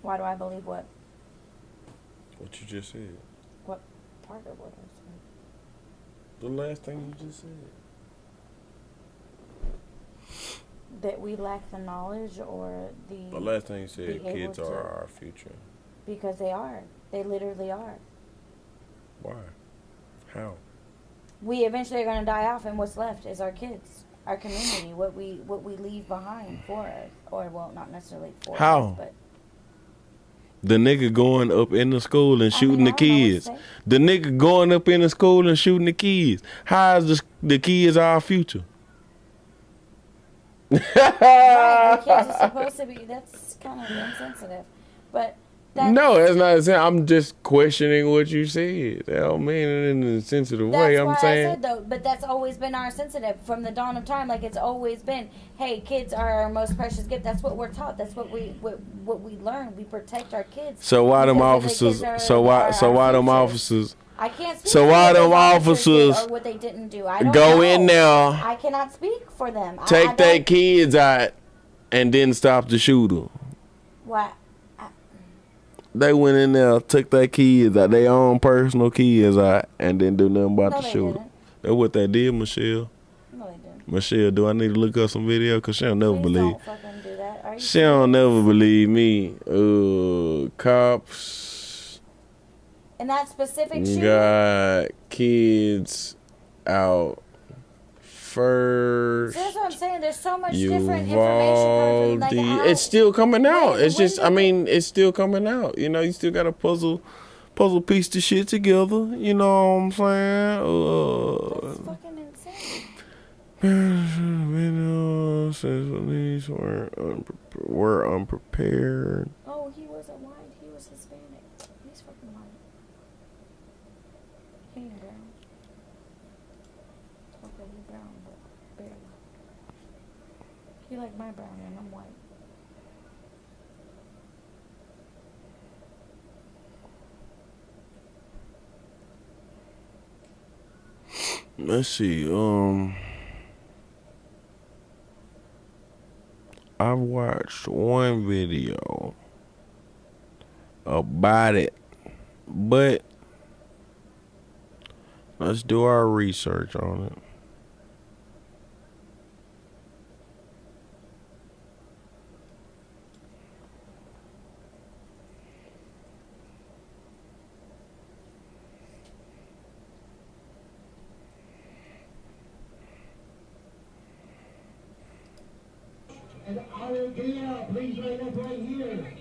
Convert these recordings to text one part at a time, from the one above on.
Why do I believe what? What you just said. What part of what I said? The last thing you just said. That we lack the knowledge or The last thing you said, kids are our future. Because they are. They literally are. Why? How? We eventually are going to die off, and what's left is our kids, our community, what we leave behind for us. Or, well, not necessarily for us, but... The nigga going up in the school and shooting the kids. The nigga going up in the school and shooting the kids. How is the kids our future? Right, the kids are supposed to be... That's kind of insensitive. But... No, that's not insensitive. I'm just questioning what you said. I don't mean it in a sensitive way. I'm saying... I said, though, but that's always been our sensitive from the dawn of time. Like, it's always been, hey, kids are our most precious gift. That's what we're taught. That's what we learn. We protect our kids. So why them officers... So why them officers... I can't speak so for why what them officers or what they didn't do. I don't go know. in there... I cannot speak for them. Take their kids out and then stop the shooter. What? They went in there, took their kids out, their own personal kids out, and didn't do nothing about the shooter. That's what they did, Michelle. No, they didn't. Michelle, do I need to look up some video? Because she don't never believe. Don't fucking do that. She don't never believe me. Cops. In that specific shooting? Got kids out first. So that's what I'm saying. There's so much different information coming from, it's still coming out. It's just, I mean, it's still coming out. You know, you still got to puzzle piece the shit together. You know what I'm saying? That's fucking insane. Since police were unprepared. Oh, he wasn't white. He was Hispanic. He's fucking white. He ain't brown. Okay, he's brown, but barely. He like my brown and I'm white. Let's see. I watched one video about it, but let's do our research on it. And Alegria, please line up right here.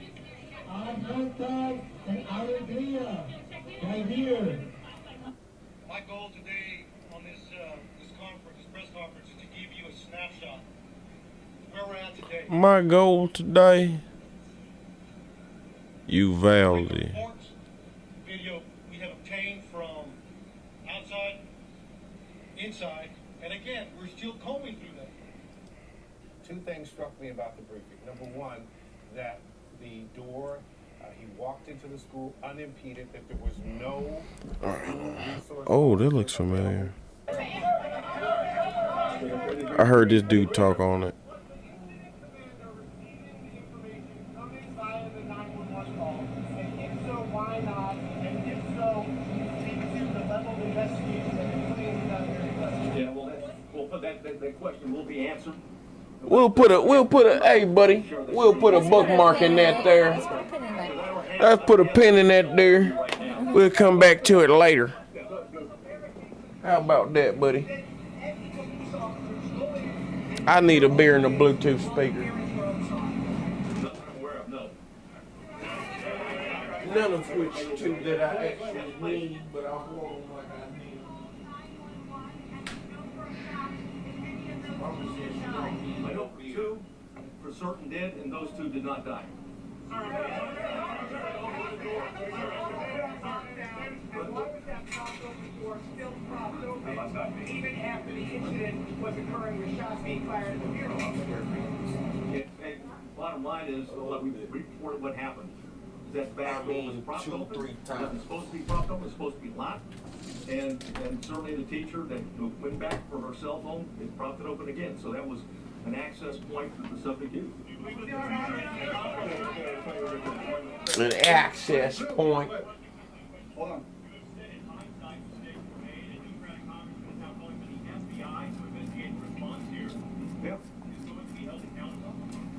Atlanta and Alegria, right here. My goal today on this press conference, is to give you a snapshot of where we're at today. My goal today, Uvalde. Video we have obtained from outside, inside, and again, we're still combing through that. Two things struck me about the briefing. Number one, that the door, he walked into the school unimpeded, that there was no resource. Oh, that looks familiar. I heard this dude talk on it. Yeah, well, we'll put that question will be answered. We'll put a, hey buddy, we'll put a bookmark in that there. Let's put a pin in that there. We'll come back to it later. How about that, buddy? I need a beer and a Bluetooth speaker. None of which two that I actually need, but I want them like I need. I know 2 for certain dead, and those 2 did not die. Even after the incident was occurring with shots being fired at the funeral. Bottom line is, we reported what happened. That back door was propped open. It wasn't supposed to be propped open. It was supposed to be locked. And certainly the teacher that went back for her cell phone, it propped it open again. So that was an access point that the subject used. An access point. Hold on. Yeah.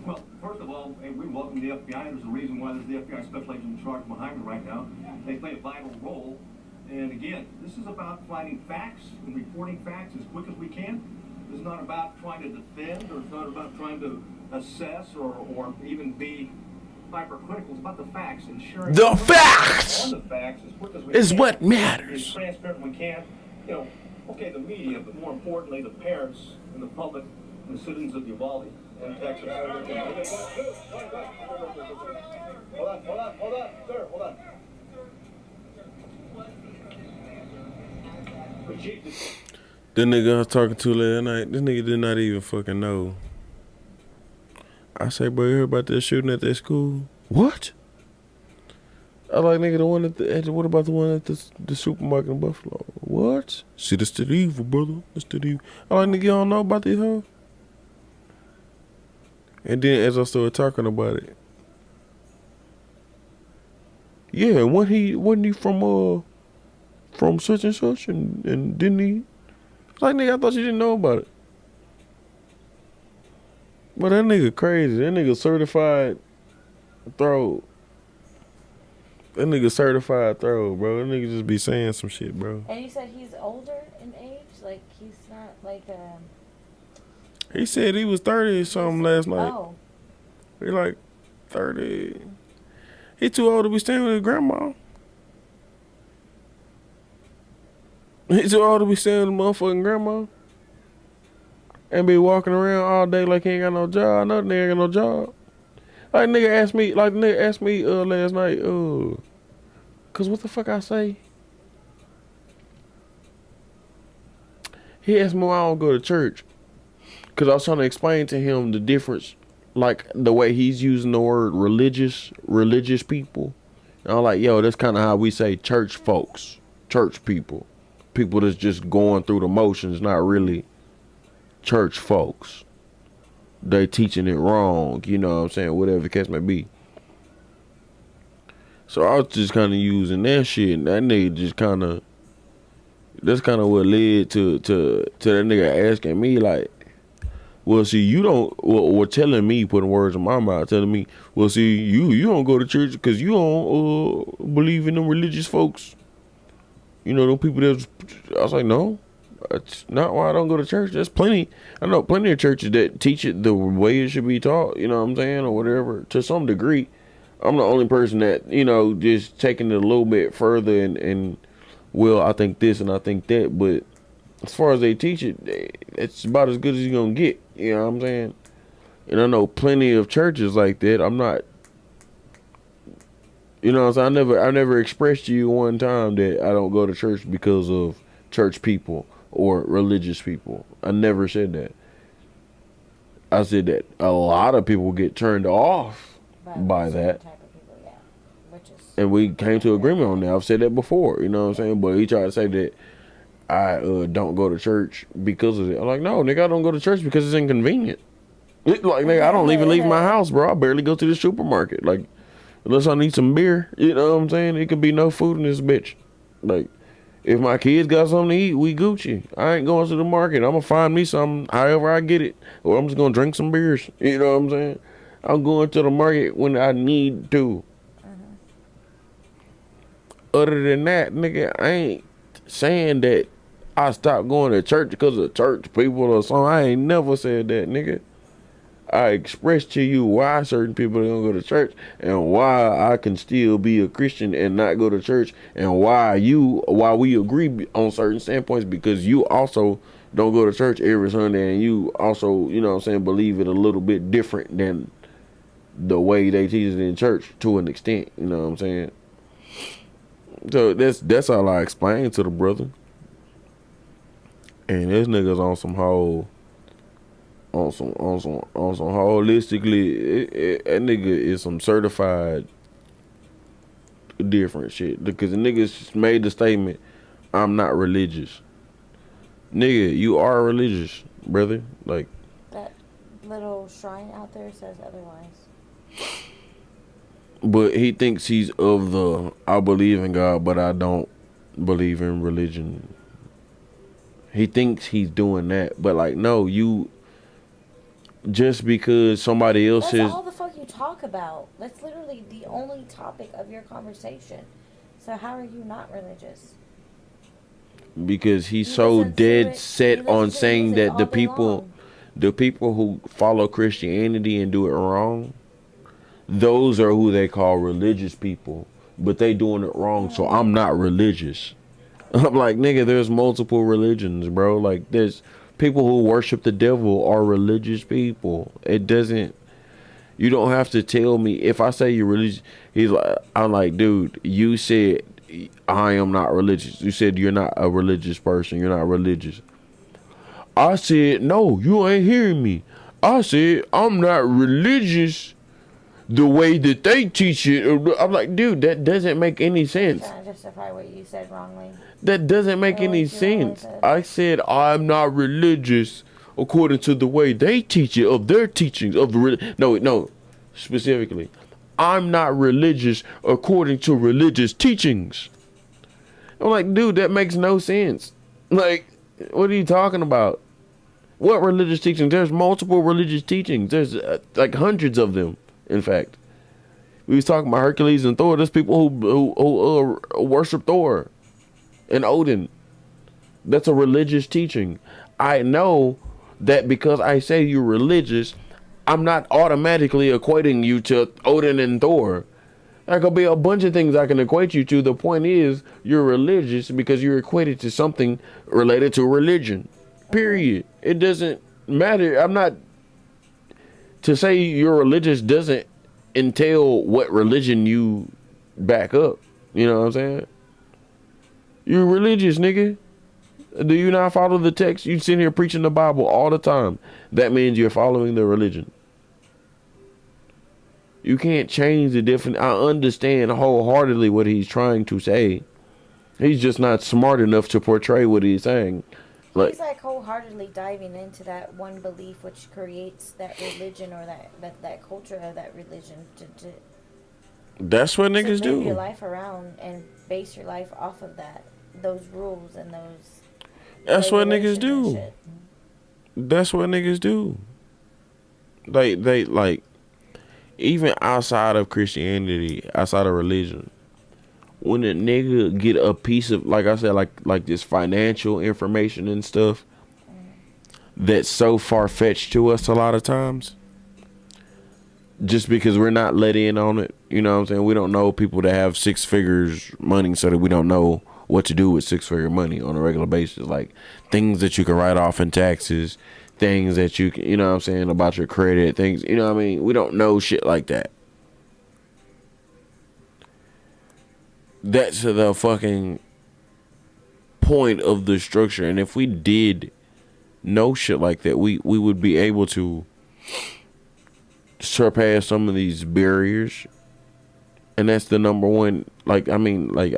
Well, first of all, we welcome the FBI. There's a reason why there's the FBI special agent in charge behind me right now. They play a vital role. And again, this is about finding facts and reporting facts as quick as we can. This is not about trying to defend, or it's not about trying to assess or even be hypercritical. It's about the facts and sharing The facts on the facts as quick as we is can. what As matters. transparent as we can. You know, okay, the media, but more importantly, the parents and the public and the citizens of Uvalde and Texas. Hold on, sir, hold on. The nigga I was talking to last night, this nigga did not even fucking know. I say, bro, you heard about that shooting at that school? What? I like, nigga, the one what about the one at the supermarket in Buffalo? What? See, that's the evil, brother. That's the evil. I like, nigga, you don't know about this, huh? And then as I started talking about it, yeah, wasn't he from such and such, and didn't he? Like, nigga, I thought you didn't know about it. But that nigga crazy. That nigga certified throw. That nigga certified throw, bro. That nigga just be saying some shit, bro. And you said he's older in age? Like, he's not like, He said he was 30 or something last night. Oh. He like 30. He too old to be staying with his grandma. He too old to be staying with his motherfucking grandma. And be walking around all day like he ain't got no job. I know the nigga ain't got no job. Like nigga asked me last night, cause what the fuck I say? He asked me why I don't go to church. Cause I was trying to explain to him the difference, like the way he's using the word religious people. And I'm like, yo, that's kind of how we say church folks, church people. People that's just going through the motions, not really church folks. They teaching it wrong, you know what I'm saying, whatever the case may be. So I was just kind of using that shit, and that nigga just kind of, that's kind of what led to that nigga asking me, like, well, see, you don't, or telling me, putting words in my mouth, telling me, well, see, you don't go to church because you don't believe in them religious folks. You know, them people that, I was like, no, that's not why I don't go to church. There's plenty, I know plenty of churches that teach it the way it should be taught, you know what I'm saying, or whatever, to some degree. I'm the only person that, you know, just taking it a little bit further and well, I think this and I think that, but as far as they teach it, it's about as good as you're going to get, you know what I'm saying? And I know plenty of churches like that. I'm not, you know what I'm saying? I never expressed to you one time that I don't go to church because of church people or religious people. I never said that. I said that a lot of people get turned off by that. Type of people, yeah. Which is, And we came to agreement on that. I've said that before, you know what I'm saying? But he tried to say that I don't go to church because of it. I'm like, no, nigga, I don't go to church because it's inconvenient. Like, nigga, I don't even leave my house, bro. I barely go to the supermarket. Like, unless I need some beer, you know what I'm saying? It could be no food in this bitch. Like, if my kids got something to eat, we Gucci. I ain't going to the market. I'm going to find me something however I get it. Or I'm just going to drink some beers. You know what I'm saying? I'm going to the market when I need to. Other than that, nigga, I ain't saying that I stopped going to church because of church people or something. I ain't never said that, nigga. I expressed to you why certain people don't go to church and why I can still be a Christian and not go to church, and why we agree on certain standpoints, because you also don't go to church every Sunday, and you also, you know what I'm saying, believe it a little bit different than the way they teach it in church to an extent, you know what I'm saying? So that's all I explained to the brother. And this nigga's on some holistically, that nigga is some certified different shit. Because the nigga made the statement, I'm not religious. Nigga, you are religious, brother. Like, that little shrine out there says otherwise. But he thinks he's of the I believe in God, but I don't believe in religion. He thinks he's doing that, but like, no, you just because somebody else That's is all the fuck you talk about. That's literally the only topic of your conversation. So how are you not religious? because he's You so listen to dead it- set you on listen to saying music that all the day people long. the people who follow Christianity and do it wrong, those are who they call religious people, but they doing it wrong, so I'm not religious. I'm like, nigga, there's multiple religions, bro. Like, there's people who worship the devil are religious people. It doesn't. You don't have to tell me if I say you're religious. He's like, I'm like, dude, you said I am not religious. You said you're not a religious person. You're not religious. I said, no, you ain't hearing me. I said I'm not religious the way that they teach it. I'm like, dude, that doesn't make any sense. Trying to justify what you said wrongly. That doesn't make Oh, any you only sense. said- I said I'm not religious according to the way they teach it of their teachings of no, specifically, I'm not religious according to religious teachings. I'm like, dude, that makes no sense. Like, what are you talking about? What religious teachings? There's multiple religious teachings. There's like hundreds of them. In fact, we was talking about Hercules and Thor. There's people who worship Thor and Odin. That's a religious teaching. I know that because I say you're religious, I'm not automatically equating you to Odin and Thor. There could be a bunch of things I can equate you to. The point is, you're religious because you're equated to something related to religion. Period. It doesn't matter. I'm not. To say you're religious doesn't entail what religion you back up. You know what I'm saying? You're religious, nigga. Do you not follow the text? You sit here preaching the Bible all the time. That means you're following the religion. You can't change the different. I understand wholeheartedly what he's trying to say. He's just not smart enough to portray what he's saying. He's like wholeheartedly diving into that one belief which creates that religion or that culture of that religion to that's what niggas live your do. life around and base your life off of those rules and those That's what niggas regulations and do. shit. That's what niggas do. They like, even outside of Christianity, outside of religion, when a nigga get a piece of, like I said, like this financial information and stuff that's so far-fetched to us a lot of times, just because we're not let in on it, you know what I'm saying? We don't know people that have six figures money, so that we don't know what to do with six-figure money on a regular basis. Like things that you can write off in taxes, things that you can, you know what I'm saying, about your credit, things, you know what I mean? We don't know shit like that. That's the fucking point of the structure. And if we did know shit like that, we would be able to surpass some of these barriers. And that's the number one, like, I mean, like,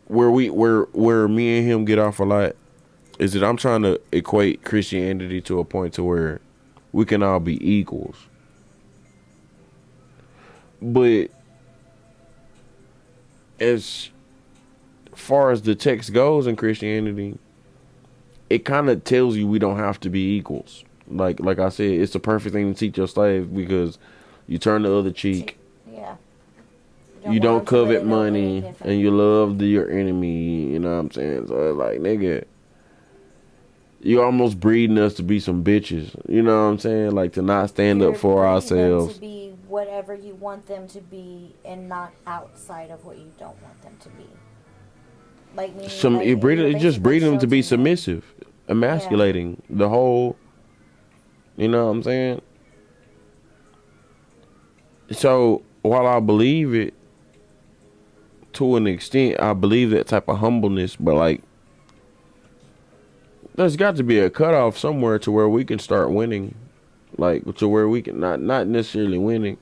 where me and him get off a lot is that I'm trying to equate Christianity to a point to where we can all be equals. But as far as the text goes in Christianity, it kind of tells you we don't have to be equals. Like I said, it's the perfect thing to teach your slave, because you turn the other cheek. Yeah. You don't want them to covet really know any money, different. and you love your enemy. You know what I'm saying? So it's like, nigga, you almost breeding us to be some bitches. You know what I'm saying? Like, to not stand You're up for breeding them ourselves. to be whatever you want them to be, and not outside of what you don't want them to be. Like, meaning, like, It you're just basically breeding them to be sheltering them. submissive, emasculating the whole. You know what I'm saying? So while I believe it to an extent, I believe that type of humbleness, but like, there's got to be a cutoff somewhere to where we can start winning, like to where we can not necessarily winning,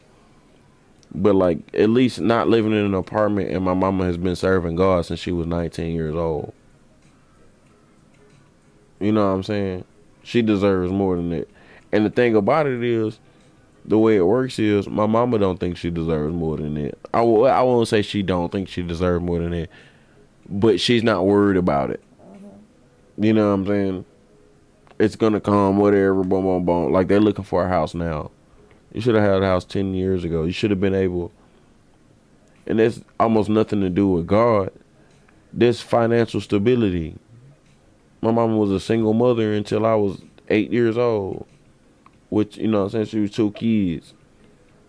but like at least not living in an apartment and my mama has been serving God since she was 19 years old. You know what I'm saying? She deserves more than that. And the thing about it is, the way it works is my mama don't think she deserves more than that. I won't say she don't think she deserves more than that, but she's not worried about it. You know what I'm saying? It's gonna come, whatever, boom, boom, boom. Like, they're looking for a house now. You should have had a house 10 years ago. You should have been able, and that's almost nothing to do with God. This financial stability. My mama was a single mother until I was 8 years old. Which, you know what I'm saying, she was 2 kids.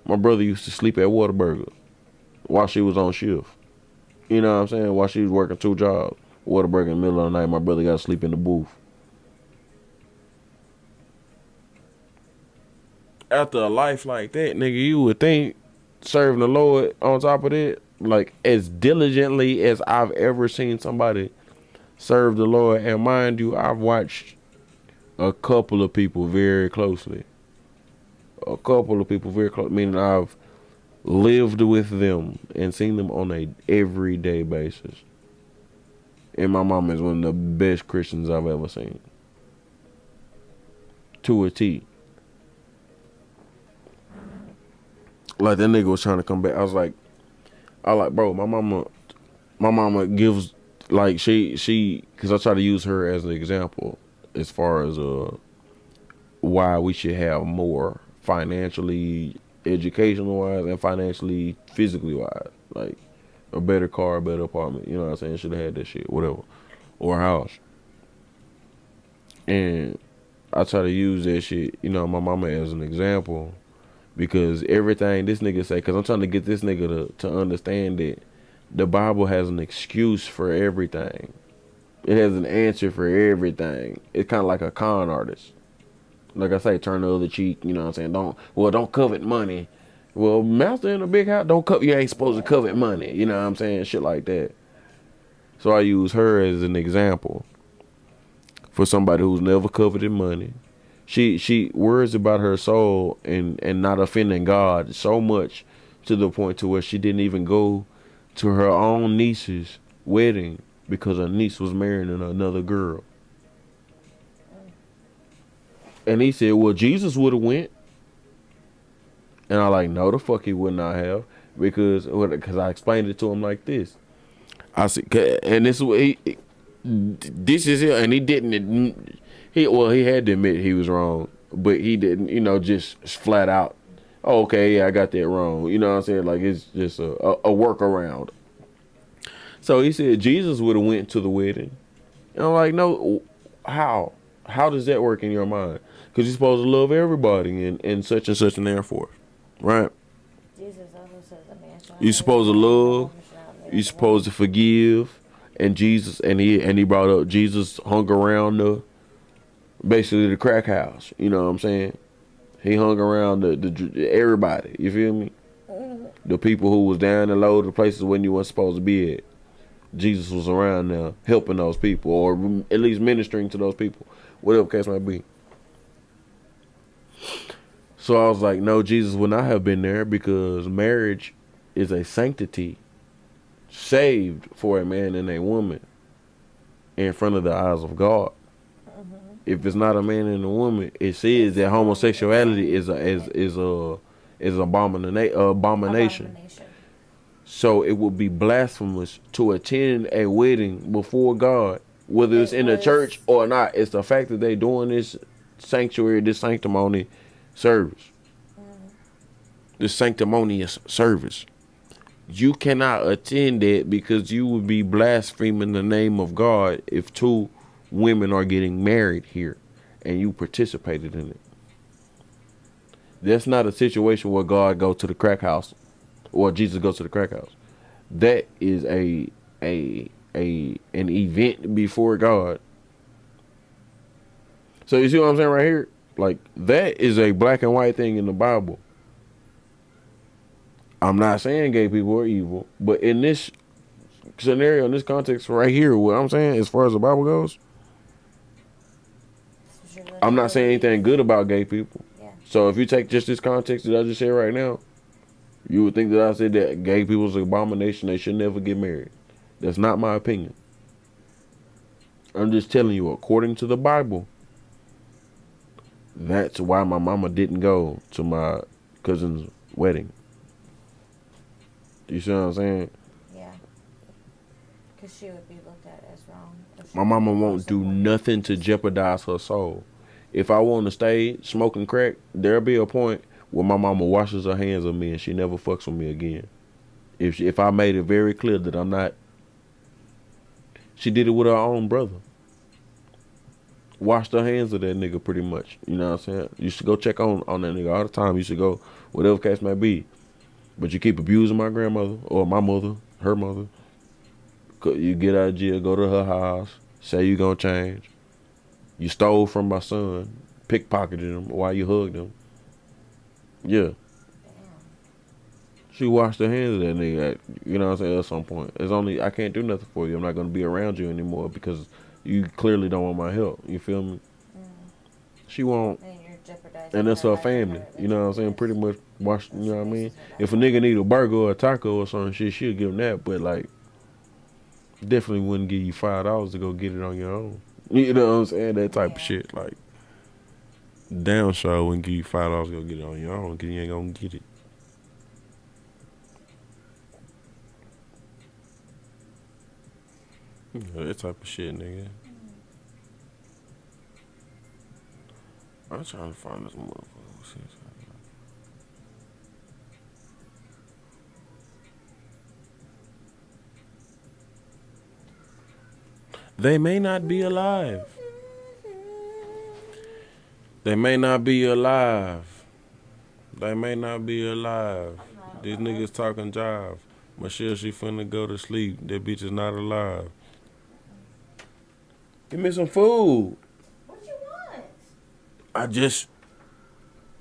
My brother used to sleep at Whataburger while she was on shift. You know what I'm saying? While she was working 2 jobs. Whataburger in the middle of the night, my brother got to sleep in the booth. After a life like that, nigga, you would think serving the Lord on top of that, like, as diligently as I've ever seen somebody serve the Lord. And mind you, I've watched a couple of people very closely. A couple of people very close, meaning I've lived with them and seen them on a everyday basis. And my mom is one of the best Christians I've ever seen. To a T. Like, that nigga was trying to come back. I was like, bro, my mama gives, like, she, because I try to use her as an example as far as why we should have more financially, educational wise, and financially, physically wise. Like, a better car, a better apartment. You know what I'm saying? Should have had that shit, whatever. Or a house. And I try to use that shit, you know, my mama as an example. Because everything this nigga say, because I'm trying to get this nigga to understand that the Bible has an excuse for everything. It has an answer for everything. It's kind of like a con artist. Like I say, turn the other cheek, you know what I'm saying? Don't covet money. Well, master in a big house, you ain't supposed to covet money. You know what I'm saying? Shit like that. So I use her as an example for somebody who's never coveted money. She worries about her soul and not offending God so much to the point to where she didn't even go to her own niece's wedding because her niece was marrying another girl. And he said, well, Jesus would have went. And I like, no, the fuck he would not have. Because I explained it to him like this. I said, and this is it. And he didn't, he had to admit he was wrong. But he didn't, just flat out, oh, okay, yeah, I got that wrong. You know what I'm saying? Like, it's just a workaround. So he said Jesus would have went to the wedding. And I'm like, no, how? How does that work in your mind? Because you're supposed to love everybody in such and such an Air Force, right? Jesus also says, you're supposed to love. You're supposed to forgive. And Jesus, and he brought up Jesus hung around basically the crack house. You know what I'm saying? He hung around the everybody. You feel me? The people who was down and low, the places when you weren't supposed to be at. Jesus was around there helping those people, or at least ministering to those people, whatever case might be. So I was like, no, Jesus would not have been there because marriage is a sanctity saved for a man and a woman in front of the eyes of God. If it's not a man and a woman, it says that homosexuality is abomination. So it would be blasphemous to attend a wedding before God, whether it's in a church or not. It's the fact that they doing this sanctuary, this sanctimony service, this sanctimonious service. You cannot attend it because you would be blaspheming the name of God if 2 women are getting married here and you participated in it. That's not a situation where God goes to the crack house or Jesus goes to the crack house. That is an event before God. So you see what I'm saying right here? Like, that is a black and white thing in the Bible. I'm not saying gay people are evil, but in this scenario, in this context right here, what I'm saying as far as the Bible goes, I'm not saying anything good about gay people. Yeah. So if you take just this context that I just said right now, you would think that I said that gay people is an abomination. They should never get married. That's not my opinion. I'm just telling you, according to the Bible, that's why my mama didn't go to my cousin's wedding. You see what I'm saying? Yeah. Because she would be looked at as wrong. My mama won't do nothing to jeopardize her soul. If I want to stay smoking crack, there'll be a point where my mama washes her hands of me and she never fucks with me again. If I made it very clear that I'm not, she did it with her own brother. Washed her hands of that nigga pretty much. You know what I'm saying? You should go check on that nigga all the time. You should go, whatever case may be. But you keep abusing my grandmother or my mother, her mother. You get out of jail, go to her house, say you gonna change. You stole from my son, pickpocketed him while you hugged him. Yeah. She washed her hands of that nigga, you know what I'm saying, at some point. I can't do nothing for you. I'm not going to be around you anymore because you clearly don't want my help. You feel me? She won't. And that's her family. You know what I'm saying? Pretty much wash, you know what I mean? If a nigga need a burger or a taco or something shit, she'll give him that. But, like, definitely wouldn't give you $5 to go get it on your own. You know what I'm saying? That type of shit. Like, damn sure wouldn't give you $5 to go get it on your own because you ain't going to get it. Yeah, that type of shit, nigga. I'm trying to find this motherfucker. They may not be alive. They may not be alive. They may not be alive. These niggas talking jive. Michelle, she finna go to sleep. That bitch is not alive. Give me some food. What you want? I just